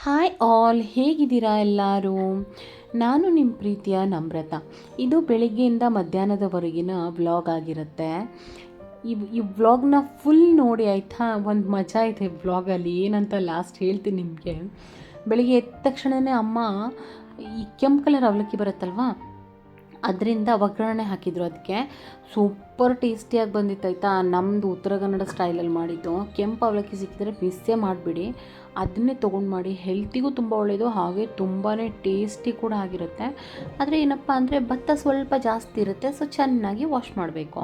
Hi all, ಹೇಗಿದ್ದೀರಾ ಎಲ್ಲರೂ? ನಾನು ನಿಮ್ಮ ಪ್ರೀತಿಯ ನಮ್ರತ. ಇದು ಬೆಳಿಗ್ಗೆಯಿಂದ ಮಧ್ಯಾಹ್ನದವರೆಗಿನ ವ್ಲಾಗ್ ಆಗಿರುತ್ತೆ. ಈ ವ್ಲಾಗ್ನ ಫುಲ್ ನೋಡಿ ಆಯಿತಾ. ಒಂದು ಮಜಾ ಇದೆ ವ್ಲಾಗಲ್ಲಿ, ಏನಂತ ಲಾಸ್ಟ್ ಹೇಳ್ತೀನಿ ನಿಮಗೆ. ಬೆಳಿಗ್ಗೆ ಎದ್ದ ತಕ್ಷಣವೇ ಅಮ್ಮ ಈ ಕೆಂಪು ಕಲರ್ ಅವಲಕ್ಕಿ ಬರುತ್ತಲ್ವ, ಅದರಿಂದ ಒಗ್ಗರಣೆ ಹಾಕಿದ್ರು. ಅದಕ್ಕೆ ಸೂಪರ್ ಟೇಸ್ಟಿಯಾಗಿ ಬಂದಿತ್ತಾಯ್ತಾ. ನಮ್ಮದು ಉತ್ತರ ಕನ್ನಡ ಸ್ಟೈಲಲ್ಲಿ ಮಾಡಿದ್ದು. ಕೆಂಪು ಅವಲಕ್ಕಿ ಸಿಕ್ಕಿದ್ರೆ ಮಿಸ್ಸೇ ಮಾಡಿಬಿಡಿ, ಅದನ್ನೇ ತೊಗೊಂಡು ಮಾಡಿ. ಹೆಲ್ತಿಗೂ ತುಂಬ ಒಳ್ಳೆಯದು, ಹಾಗೆ ತುಂಬಾ ಟೇಸ್ಟಿ ಕೂಡ ಆಗಿರುತ್ತೆ. ಆದರೆ ಏನಪ್ಪ ಅಂದರೆ ಭತ್ತ ಸ್ವಲ್ಪ ಜಾಸ್ತಿ ಇರುತ್ತೆ, ಸೊ ಚೆನ್ನಾಗಿ ವಾಶ್ ಮಾಡಬೇಕು.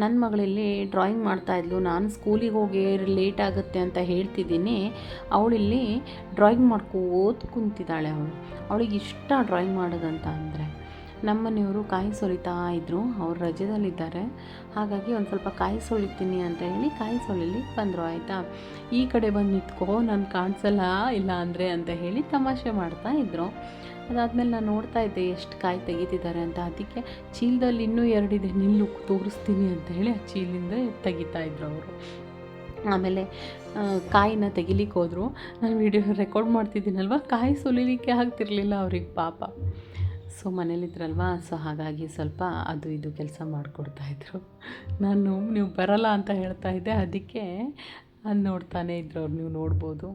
ನನ್ನ ಮಗಳಲ್ಲಿ ಡ್ರಾಯಿಂಗ್ ಮಾಡ್ತಾಯಿದ್ಲು. ನಾನು ಸ್ಕೂಲಿಗೆ ಹೋಗಿ ಲೇಟ್ ಆಗುತ್ತೆ ಅಂತ ಹೇಳ್ತಿದ್ದೀನಿ, ಅವಳಿಲ್ಲಿ ಡ್ರಾಯಿಂಗ್ ಮಾಡ್ಕೋತ ಕುಂತಿದ್ದಾಳೆ. ಅವಳಿಗೆ ಇಷ್ಟ ಡ್ರಾಯಿಂಗ್ ಮಾಡೋದಂತ ಅಂದರೆ. ನಮ್ಮನೆಯವರು ಕಾಯಿ ಸುಲಿತಾ ಇದ್ದರು, ಅವ್ರು ರಜೆದಲ್ಲಿದ್ದಾರೆ. ಹಾಗಾಗಿ ಒಂದು ಸ್ವಲ್ಪ ಕಾಯಿ ಸುಲಿತೀನಿ ಅಂತ ಹೇಳಿ ಕಾಯಿ ಸುಲಿಲಿಕ್ಕೆ ಬಂದರು ಆಯಿತಾ. ಈ ಕಡೆ ಬಂದು ನಿಂತ್ಕೋ, ನಾನು ಕಾಣಿಸಲ್ಲ ಇಲ್ಲ ಅಂದರೆ ಅಂತ ಹೇಳಿ ತಮಾಷೆ ಮಾಡ್ತಾಯಿದ್ರು. ಅದಾದಮೇಲೆ ನಾನು ನೋಡ್ತಾ ಇದ್ದೆ ಎಷ್ಟು ಕಾಯಿ ತೆಗಿತಿದ್ದಾರೆ ಅಂತ. ಅದಕ್ಕೆ ಚೀಲದಲ್ಲಿ ಇನ್ನೂ ಎರಡಿದೆ, ನಿಲ್ಲು ತೋರಿಸ್ತೀನಿ ಅಂತ ಹೇಳಿ ಆ ಚೀಲಿಂದ ತೆಗಿತಾಯಿದ್ರು ಅವರು. ಆಮೇಲೆ ಕಾಯಿನ ತೆಗಿಲಿಕ್ಕೆ ಹೋದರು. ನಾನು ವಿಡಿಯೋ ರೆಕಾರ್ಡ್ ಮಾಡ್ತಿದ್ದೀನಲ್ವ, ಕಾಯಿ ಸುಲಿಲಿಕ್ಕೆ ಆಗ್ತಿರ್ಲಿಲ್ಲ ಅವ್ರಿಗೆ ಪಾಪ. ಸೊ ಮನೇಲಿದ್ರಲ್ವ, ಸೊ ಹಾಗಾಗಿ ಸ್ವಲ್ಪ ಅದು ಇದು ಕೆಲಸ ಮಾಡಿಕೊಡ್ತಾಯಿದ್ರು. ನೀವು ಬರಲ್ಲ ಅಂತ ಹೇಳ್ತಾ ಇದ್ದೆ, ಅದಕ್ಕೆ ಅದು ನೋಡ್ತಾನೇ ಇದ್ರು ಅವ್ರು, ನೀವು ನೋಡ್ಬೋದು.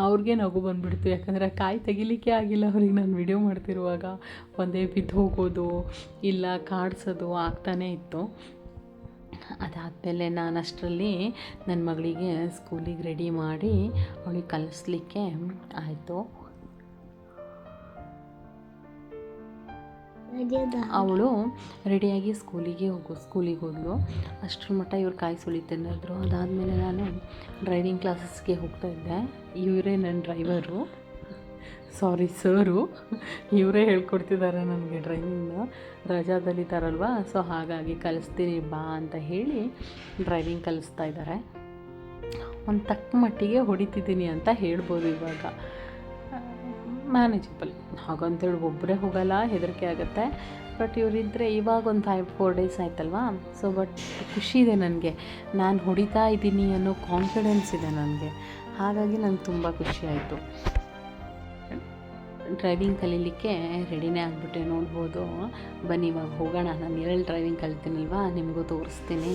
ಅವ್ರಿಗೆ ನಗು ಬಂದುಬಿಡ್ತು, ಯಾಕಂದರೆ ಕಾಯಿ ತೆಗಿಲಿಕ್ಕೆ ಆಗಿಲ್ಲ ಅವ್ರಿಗೆ. ನಾನು ವಿಡಿಯೋ ಮಾಡ್ತಿರುವಾಗ ಒಂದೇ ಬಿದ್ದು ಹೋಗೋದು ಇಲ್ಲ ಕಾಡಿಸೋದು ಆಗ್ತಾನೇ ಇತ್ತು. ಅದಾದಮೇಲೆ ನಾನು ಅಷ್ಟರಲ್ಲಿ ನನ್ನ ಮಗಳಿಗೆ ಸ್ಕೂಲಿಗೆ ರೆಡಿ ಮಾಡಿ ಅವಳಿಗೆ ಕಲಿಸ್ಲಿಕ್ಕೆ ಆಯಿತು. ಅವಳು ರೆಡಿಯಾಗಿ ಸ್ಕೂಲಿಗೆ ಹೋದ್ಲು. ಅಷ್ಟರ ಮಟ್ಟ ಇವ್ರು ಕಾಯಿ ಸುಲಿತಿದ್ರು. ಅದಾದಮೇಲೆ ನಾನು ಡ್ರೈವಿಂಗ್ ಕ್ಲಾಸಸ್ಗೆ ಹೋಗ್ತಾಯಿದ್ದೆ. ಇವರೇ ನನ್ನ ಡ್ರೈವರು, ಸಾರಿ ಸರು, ಇವರೇ ಹೇಳ್ಕೊಡ್ತಿದ್ದಾರೆ ನನಗೆ ಡ್ರೈವಿಂಗ್ನ. ರಜಾದಲ್ಲಿದ್ದಾರಲ್ವ, ಸೊ ಹಾಗಾಗಿ ಕಲಿಸ್ತೀನಿ ಬಾ ಅಂತ ಹೇಳಿ ಡ್ರೈವಿಂಗ್ ಕಲಿಸ್ತಾ ಇದ್ದಾರೆ. ಒಂದು ತಕ್ಕ ಮಟ್ಟಿಗೆ ಹೊಡಿತಿದ್ದೀನಿ ಅಂತ ಹೇಳ್ಬೋದು ಇವಾಗ, ಮ್ಯಾನೇಜಬಲ್. ಹಾಗಂತೇಳಿ ಒಬ್ಬರೇ ಹೋಗಲ್ಲ, ಹೆದರಿಕೆ ಆಗುತ್ತೆ. ಬಟ್ ಇವರಿದ್ದರೆ ಇವಾಗ ಒಂದು 5-4 ಡೇಸ್ ಆಯ್ತಲ್ವಾ. ಸೊ ಬಟ್ ಖುಷಿ ಇದೆ ನನಗೆ, ನಾನು ಹೊಡಿತಾ ಇದ್ದೀನಿ ಅನ್ನೋ ಕಾನ್ಫಿಡೆನ್ಸ್ ಇದೆ ನನಗೆ. ಹಾಗಾಗಿ ನನಗೆ ತುಂಬ ಖುಷಿ ಆಯಿತು. ಡ್ರೈವಿಂಗ್ ಕಲೀಲಿಕ್ಕೆ ರೆಡಿನೇ ಆಗಿಬಿಟ್ಟೆ, ನೋಡ್ಬೋದು. ಬನ್ನಿ ಇವಾಗ ಹೋಗೋಣ. ನಾನು ಎಲ್ಲೆಲ್ಲಿ ಡ್ರೈವಿಂಗ್ ಕಲಿತೀನಲ್ವ ನಿಮಗೂ ತೋರಿಸ್ತೀನಿ.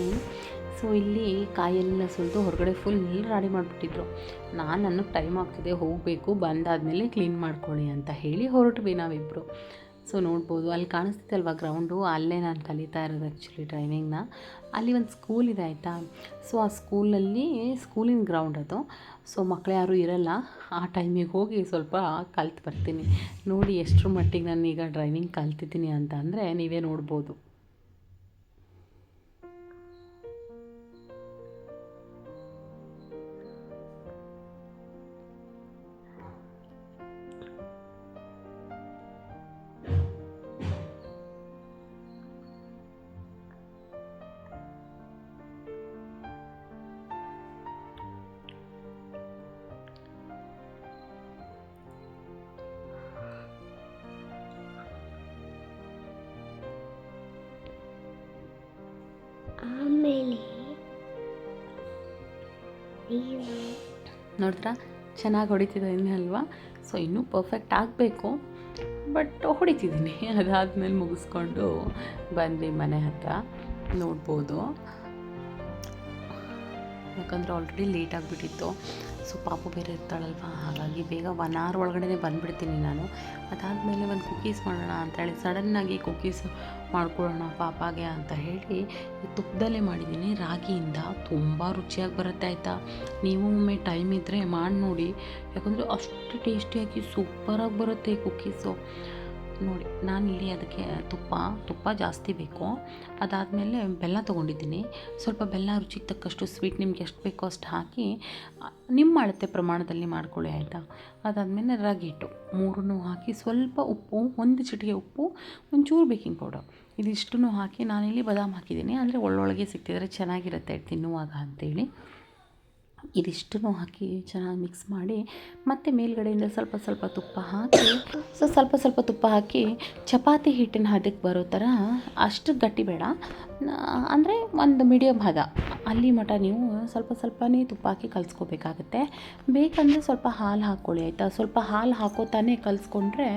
ಸೊ ಇಲ್ಲಿ ಕಾಯೆಲ್ಲ ಸುಲಿದು ಹೊರಗಡೆ ಫುಲ್ ರೆಡಿ ಮಾಡಿಬಿಟ್ಟಿದ್ರು. ನನಗೆ ಟೈಮ್ ಆಗ್ತಿದೆ, ಹೋಗಬೇಕು, ಬಂದಾದಮೇಲೆ ಕ್ಲೀನ್ ಮಾಡ್ಕೊಳ್ಳಿ ಅಂತ ಹೇಳಿ ಹೊರಟ್ವಿ ನಾವಿಬ್ಬರು. ಸೊ ನೋಡ್ಬೋದು, ಅಲ್ಲಿ ಕಾಣಿಸ್ತಿತ್ತಲ್ವ ಗ್ರೌಂಡು, ಅಲ್ಲೇ ನಾನು ಕಲಿತಾ ಇರೋದು ಆ್ಯಕ್ಚುಲಿ ಡ್ರೈವಿಂಗ್ನ. ಅಲ್ಲಿ ಒಂದು ಸ್ಕೂಲ್ ಇದೆ ಆಯಿತಾ. ಸೊ ಆ ಸ್ಕೂಲಿನ ಗ್ರೌಂಡ್ ಅದು. ಸೊ ಮಕ್ಕಳು ಯಾರೂ ಇರಲ್ಲ, ಆ ಟೈಮಿಗೆ ಹೋಗಿ ಸ್ವಲ್ಪ ಕಲ್ತು ಬರ್ತೀನಿ. ನೋಡಿ ಎಷ್ಟರ ಮಟ್ಟಿಗೆ ನಾನೀಗ ಡ್ರೈವಿಂಗ್ ಕಲ್ತಿದ್ದೀನಿ ಅಂತ ಅಂದರೆ ನೀವೇ ನೋಡ್ಬೋದು. ಆಮೇಲೆ ನೋಡಿದ್ರಾ ಚೆನ್ನಾಗಿ ಹೊಡಿತಿದ್ದೀನಿ ಅಲ್ವಾ. ಸೊ ಇನ್ನೂ ಪರ್ಫೆಕ್ಟ್ ಆಗಬೇಕು, ಬಟ್ ಹೊಡಿತಿದ್ದೀನಿ. ಅದಾದಮೇಲೆ ಮುಗಿಸ್ಕೊಂಡು ಬಂದ್ವಿ ಮನೆ ಹತ್ರ. ನೋಡ್ಬೋದು, ಯಾಕಂದರೆ ಆಲ್ರೆಡಿ ಲೇಟ್ ಆಗಿಬಿಟ್ಟಿತ್ತು. ಸೊ ಪಾಪು ಬೇರೆ ಇರ್ತಾಳಲ್ವ, ಹಾಗಾಗಿ ಬೇಗ 1 hour ಒಳಗಡೆ ಬಂದುಬಿಡ್ತೀನಿ ನಾನು. ಅದಾದಮೇಲೆ ಒಂದು ಕುಕ್ಕೀಸ್ ಮಾಡೋಣ ಅಂತೇಳಿ ಸಡನ್ನಾಗಿ ಕುಕ್ಕೀಸ್ ಮಾಡ್ಕೊಳ್ಳೋಣ ಪಾಪಾಗೆ ಅಂತ ಹೇಳಿ ತುಪ್ಪದಲ್ಲೇ ಮಾಡಿದ್ದೀನಿ. ರಾಗಿಯಿಂದ ತುಂಬ ರುಚಿಯಾಗಿ ಬರುತ್ತೆ ಆಯಿತಾ. ನೀವು ಒಮ್ಮೆ ಟೈಮ್ ಇದ್ದರೆ ಮಾಡಿ ನೋಡಿ, ಯಾಕಂದರೆ ಅಷ್ಟು ಟೇಸ್ಟಿಯಾಗಿ ಸೂಪರಾಗಿ ಬರುತ್ತೆ ಈ ಕುಕ್ಕೀಸು. ನೋಡಿ ನಾನಿಲ್ಲಿ ಅದಕ್ಕೆ ತುಪ್ಪ ಜಾಸ್ತಿ ಬೇಕು. ಅದಾದಮೇಲೆ ಬೆಲ್ಲ ತೊಗೊಂಡಿದ್ದೀನಿ. ಸ್ವಲ್ಪ ಬೆಲ್ಲ ರುಚಿಗೆ ತಕ್ಕಷ್ಟು, ಸ್ವೀಟ್ ನಿಮ್ಗೆ ಎಷ್ಟು ಬೇಕೋ ಅಷ್ಟು ಹಾಕಿ ನಿಮ್ಮ ಅಳತೆ ಪ್ರಮಾಣದಲ್ಲಿ ಮಾಡ್ಕೊಳ್ಳಿ ಆಯಿತಾ. ಅದಾದಮೇಲೆ ರಾಗಿ ಹಿಟ್ಟು 3 ಹಾಕಿ, ಸ್ವಲ್ಪ ಉಪ್ಪು, 1 ಚಿಟಿಕೆ ಉಪ್ಪು, ಒಂಚೂರು ಬೇಕಿಂಗ್ ಪೌಡರ್, ಇದಿಷ್ಟನ್ನು ಹಾಕಿ ನಾನಿಲ್ಲಿ ಬಾದಾಮ್ ಹಾಕಿದ್ದೀನಿ. ಅಂದರೆ ಒಳ್ಳೊಳಗೆ ಸಿಕ್ತಿದ್ರೆ ಚೆನ್ನಾಗಿರುತ್ತೆ ತಿನ್ನುವಾಗ ಅಂಥೇಳಿ. ಇದಿಷ್ಟನ್ನು ಹಾಕಿ ಚೆನ್ನಾಗಿ ಮಿಕ್ಸ್ ಮಾಡಿ ಮತ್ತು ಮೇಲ್ಗಡೆಯಿಂದ ಸ್ವಲ್ಪ ಸ್ವಲ್ಪ ತುಪ್ಪ ಹಾಕಿ ಸ್ವಲ್ಪ ತುಪ್ಪ ಹಾಕಿ ಚಪಾತಿ ಹಿಟ್ಟಿನ ಹದಕ್ಕೆ ಬರೋ ಥರ ಅಷ್ಟು ಗಟ್ಟಿ ಬೇಡ, ಅಂದರೆ ಒಂದು ಮೀಡಿಯಮ್ ಹದ ಅಲ್ಲಿ ಮಟ ನೀವು ಸ್ವಲ್ಪನೇ ತುಪ್ಪ ಹಾಕಿ ಕಲಿಸ್ಕೋಬೇಕಾಗತ್ತೆ. ಬೇಕಂದರೆ ಸ್ವಲ್ಪ ಹಾಲು ಹಾಕ್ಕೊಳ್ಳಿ ಆಯಿತಾ. ಸ್ವಲ್ಪ ಹಾಲು ಹಾಕೋತಾನೆ ಕಲಿಸ್ಕೊಂಡ್ರೆ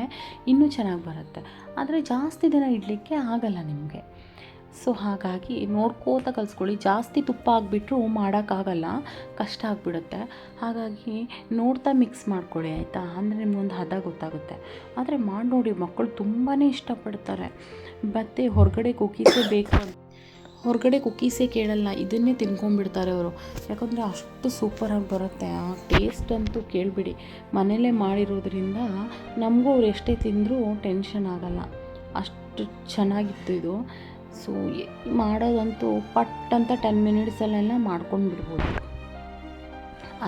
ಇನ್ನೂ ಚೆನ್ನಾಗಿ ಬರುತ್ತೆ, ಆದರೆ ಜಾಸ್ತಿ ದಿನ ಇಡಲಿಕ್ಕೆ ಆಗಲ್ಲ ನಿಮಗೆ. ಸೊ ಹಾಗಾಗಿ ನೋಡ್ಕೋತಾ ಕಲಿಸ್ಕೊಳ್ಳಿ. ಜಾಸ್ತಿ ತುಪ್ಪ ಹಾಕ್ಬಿಟ್ರು ಮಾಡೋಕ್ಕಾಗಲ್ಲ, ಕಷ್ಟ ಆಗಿಬಿಡುತ್ತೆ. ಹಾಗಾಗಿ ನೋಡ್ತಾ ಮಿಕ್ಸ್ ಮಾಡ್ಕೊಳ್ಳಿ ಆಯಿತಾ, ಅಂದರೆ ನಿಮ್ಗೊಂದು ಹದ ಗೊತ್ತಾಗುತ್ತೆ. ಆದರೆ ಮಾಡಿ ನೋಡಿ, ಮಕ್ಕಳು ತುಂಬಾ ಇಷ್ಟಪಡ್ತಾರೆ. ಮತ್ತು ಹೊರಗಡೆ ಕುಕ್ಕೀಸೇ ಕೇಳಲ್ಲ, ಇದನ್ನೇ ತಿನ್ಕೊಂಡ್ಬಿಡ್ತಾರೆ ಅವರು. ಯಾಕಂದರೆ ಅಷ್ಟು ಸೂಪರಾಗಿ ಬರುತ್ತೆ. ಆ ಟೇಸ್ಟ್ ಅಂತೂ ಕೇಳಿಬಿಡಿ. ಮನೆಯಲ್ಲೇ ಮಾಡಿರೋದ್ರಿಂದ ನಮಗೂ ಅವ್ರು ಎಷ್ಟೇ ತಿಂದರೂ ಟೆನ್ಷನ್ ಆಗಲ್ಲ, ಅಷ್ಟು ಚೆನ್ನಾಗಿತ್ತು ಇದು. ಸೊ ಮಾಡೋದಂತೂ ಪಟ್ ಅಂತ 10 ಮಿನಿಟ್ಸಲ್ಲೆಲ್ಲ ಮಾಡ್ಕೊಂಡು ಬಿಡ್ಬೋದು.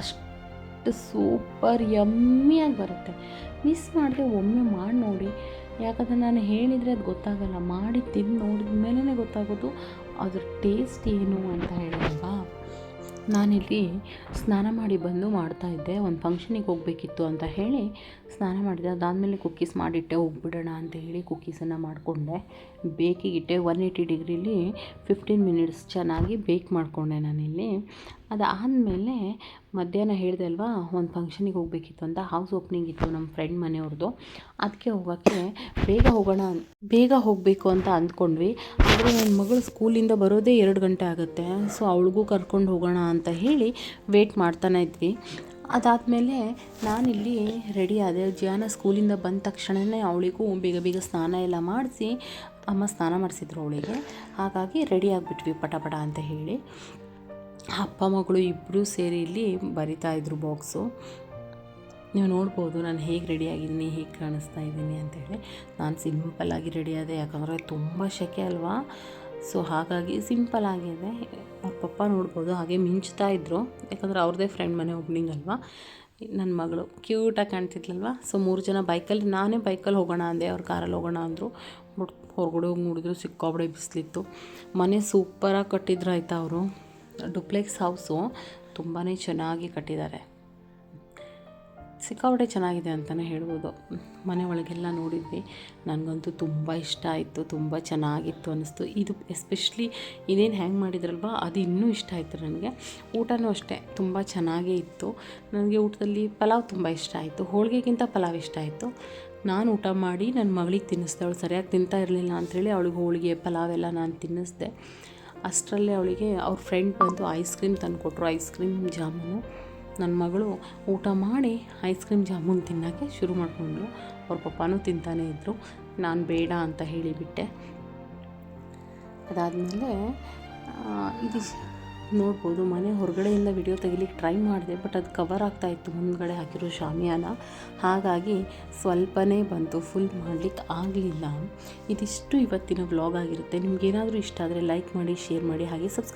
ಅಷ್ಟು ಸೂಪರ್ ಯಮ್ಮಿಯಾಗಿ ಬರುತ್ತೆ. ಮಿಸ್ ಮಾಡಿದೆ ಒಮ್ಮೆ ಮಾಡಿ ನೋಡಿ. ಯಾಕಂದರೆ ನಾನು ಹೇಳಿದರೆ ಅದು ಗೊತ್ತಾಗಲ್ಲ, ಮಾಡಿ ತಿಂದು ನೋಡಿದ ಮೇಲೇ ಗೊತ್ತಾಗೋದು ಅದ್ರ ಟೇಸ್ಟ್ ಏನು ಅಂತ ಹೇಳಿಲ್ವಾ. ನಾನಿಲ್ಲಿ ಸ್ನಾನ ಮಾಡಿ ಬಂದು ಮಾಡ್ತಾಯಿದ್ದೆ. ಒಂದು ಫಂಕ್ಷನಿಗೆ ಹೋಗಬೇಕಿತ್ತು ಅಂತ ಹೇಳಿ ಸ್ನಾನ ಮಾಡಿದೆ. ಅದಾದಮೇಲೆ ಕುಕ್ಕೀಸ್ ಮಾಡಿಟ್ಟೆ, ಹೋಗ್ಬಿಡೋಣ ಅಂತ ಹೇಳಿ ಕುಕ್ಕೀಸನ್ನು ಮಾಡಿಕೊಂಡೆ. ಬೇಕಿಗಿಟ್ಟೆ 180 ಡಿಗ್ರಿಲಿ 15 ಮಿನಿಟ್ಸ್ ಚೆನ್ನಾಗಿ ಬೇಕ್ ಮಾಡಿಕೊಂಡೆ ನಾನಿಲ್ಲಿ. ಅದಾದಮೇಲೆ ಮಧ್ಯಾಹ್ನ ಹೇಳಿದೆ ಅಲ್ವಾ, ಒಂದು ಫಂಕ್ಷನಿಗೆ ಹೋಗಬೇಕಿತ್ತು ಅಂತ, ಹೌಸ್ ಓಪ್ನಿಂಗ್ ಇತ್ತು ನಮ್ಮ ಫ್ರೆಂಡ್ ಮನೆಯವ್ರದ್ದು. ಅದಕ್ಕೆ ಹೋಗೋಕ್ಕೆ ಬೇಗ ಹೋಗಬೇಕು ಅಂತ ಅಂದ್ಕೊಂಡ್ವಿ. ಆದರೆ ನನ್ನ ಮಗಳು ಸ್ಕೂಲಿಂದ ಬರೋದೇ 2 ಗಂಟೆ ಆಗುತ್ತೆ. ಸೊ ಅವಳಿಗೂ ಕರ್ಕೊಂಡು ಹೋಗೋಣ ಅಂತ ಹೇಳಿ ವೇಟ್ ಮಾಡ್ತಾನೆ ಇದ್ವಿ. ಅದಾದಮೇಲೆ ನಾನಿಲ್ಲಿ ರೆಡಿ ಆದೆ. ಜಿಯಾನ ಸ್ಕೂಲಿಂದ ಬಂದ ತಕ್ಷಣವೇ ಅವಳಿಗೂ ಬೇಗ ಸ್ನಾನ ಎಲ್ಲ ಮಾಡಿಸಿ, ಅಮ್ಮ ಸ್ನಾನ ಮಾಡಿಸಿದ್ರು ಅವಳಿಗೆ. ಹಾಗಾಗಿ ರೆಡಿ ಆಗಿಬಿಟ್ವಿ ಪಟ ಅಂತ ಹೇಳಿ. ಅಪ್ಪ ಮಗಳು ಇಬ್ಬರೂ ಸೇರಿ ಇಲ್ಲಿ ಬರಿತಾಯಿದ್ರು ಬಾಕ್ಸು. ನೀವು ನೋಡ್ಬೋದು ನಾನು ಹೇಗೆ ರೆಡಿಯಾಗಿದ್ದೀನಿ, ಹೇಗೆ ಕಾಣಿಸ್ತಾ ಇದ್ದೀನಿ ಅಂತೇಳಿ. ನಾನು ಸಿಂಪಲ್ಲಾಗಿ ರೆಡಿ ಆದೆ, ಯಾಕಂದರೆ ತುಂಬ ಸೆಕೆ ಅಲ್ವಾ. ಸೊ ಹಾಗಾಗಿ ಸಿಂಪಲ್ ಆಗಿದೆ. ಅವ್ರ ಪಪ್ಪ ನೋಡ್ಬೋದು ಹಾಗೆ ಮಿಂಚ್ತಾ ಇದ್ದರು, ಯಾಕಂದರೆ ಅವ್ರದ್ದೇ ಫ್ರೆಂಡ್ ಮನೆ ಓಪನಿಂಗ್ ಅಲ್ವಾ. ನನ್ನ ಮಗಳು ಕ್ಯೂಟಾಗಿ ಕಾಣ್ತಿದ್ಲಲ್ವ. ಸೊ 3 ಜನ ಬೈಕಲ್ಲಿ, ನಾನೇ ಬೈಕಲ್ಲಿ ಹೋಗೋಣ ಅಂದೆ, ಅವ್ರು ಕಾರಲ್ಲಿ ಹೋಗೋಣ ಅಂದರು. ಬಟ್ ಹೊರಗಡೆ ಹೋಗಿ ನೋಡಿದ್ರು ಸಿಕ್ಕಾಬಡೆ ಬಿಸಿಲಿತ್ತು. ಮನೆ ಸೂಪರಾಗಿ ಕಟ್ಟಿದ್ರು ಆಯಿತಾ. ಅವರು ಡುಪ್ಲೆಕ್ಸ್ ಹೌಸು ತುಂಬಾ ಚೆನ್ನಾಗಿ ಕಟ್ಟಿದ್ದಾರೆ, ಸಿಕ್ಕಾಪಟ್ಟೆ ಚೆನ್ನಾಗಿದೆ ಅಂತಲೇ ಹೇಳ್ಬೋದು. ಮನೆ ಒಳಗೆಲ್ಲ ನೋಡಿದ್ವಿ, ನನಗಂತೂ ತುಂಬ ಇಷ್ಟ ಆಯಿತು, ತುಂಬ ಚೆನ್ನಾಗಿತ್ತು ಅನ್ನಿಸ್ತು. ಇದು ಎಸ್ಪೆಷಲಿ ಇದೇನು ಹ್ಯಾಂಗ್ ಮಾಡಿದ್ರಲ್ವ, ಅದು ಇನ್ನೂ ಇಷ್ಟ ಆಯಿತು ನನಗೆ. ಊಟನೂ ಅಷ್ಟೇ ತುಂಬ ಚೆನ್ನಾಗೇ ಇತ್ತು. ನನಗೆ ಊಟದಲ್ಲಿ ಪಲಾವ್ ತುಂಬ ಇಷ್ಟ ಆಯಿತು, ಹೋಳಿಗೆಗಿಂತ ಪಲಾವ್ ಇಷ್ಟ ಆಯಿತು. ನಾನು ಊಟ ಮಾಡಿ ನನ್ನ ಮಗಳಿಗೆ ತಿನ್ನಿಸ್ದೆ. ಅವಳು ಸರಿಯಾಗಿ ತಿಂತಾ ಇರಲಿಲ್ಲ ಅಂಥೇಳಿ ಅವಳಿಗೆ ಹೋಳಿಗೆ ಪಲಾವೆಲ್ಲ ನಾನು ತಿನ್ನಿಸ್ದೆ. ಅಷ್ಟರಲ್ಲೇ ಅವಳಿಗೆ ಅವ್ರ ಫ್ರೆಂಡ್ ಬಂದು ಐಸ್ ಕ್ರೀಮ್ ತಂದುಕೊಟ್ರು, ಐಸ್ ಕ್ರೀಮ್ ಜಾಮೂನು. ನನ್ನ ಮಗಳು ಊಟ ಮಾಡಿ ಐಸ್ ಕ್ರೀಮ್ ಜಾಮೂನ್ ತಿನ್ನೋಕ್ಕೆ ಶುರು ಮಾಡಿಕೊಂಡ್ರು. ಅವ್ರ ಪಪ್ಪನೂ ತಿಂತಾನೇ ಇದ್ದರು, ನಾನು ಬೇಡ ಅಂತ ಹೇಳಿಬಿಟ್ಟೆ. ಅದಾದಮೇಲೆ ಇದು ನೋಡ್ಬೋದು, ಮನೆ ಹೊರಗಡೆಯಿಂದ ವಿಡಿಯೋ ತೆಗಿಲಿಕ್ಕೆ ಟ್ರೈ ಮಾಡಿದೆ, ಬಟ್ ಅದು ಕವರ್ ಆಗ್ತಾಯಿತ್ತು ಮುಂದ್ಗಡೆ ಹಾಕಿರೋ ಶಾಮಿಯಾನ. ಹಾಗಾಗಿ ಸ್ವಲ್ಪನೇ ಬಂತು, ಫುಲ್ ಮಾಡಲಿಕ್ಕೆ ಆಗಲಿಲ್ಲ. ಇದಿಷ್ಟು ಇವತ್ತಿನ ವ್ಲಾಗ್ ಆಗಿರುತ್ತೆ. ನಿಮಗೇನಾದರೂ ಇಷ್ಟ ಆದರೆ ಲೈಕ್ ಮಾಡಿ, ಶೇರ್ ಮಾಡಿ, ಹಾಗೆ ಸಬ್ಸ್ಕ್ರೈಬ್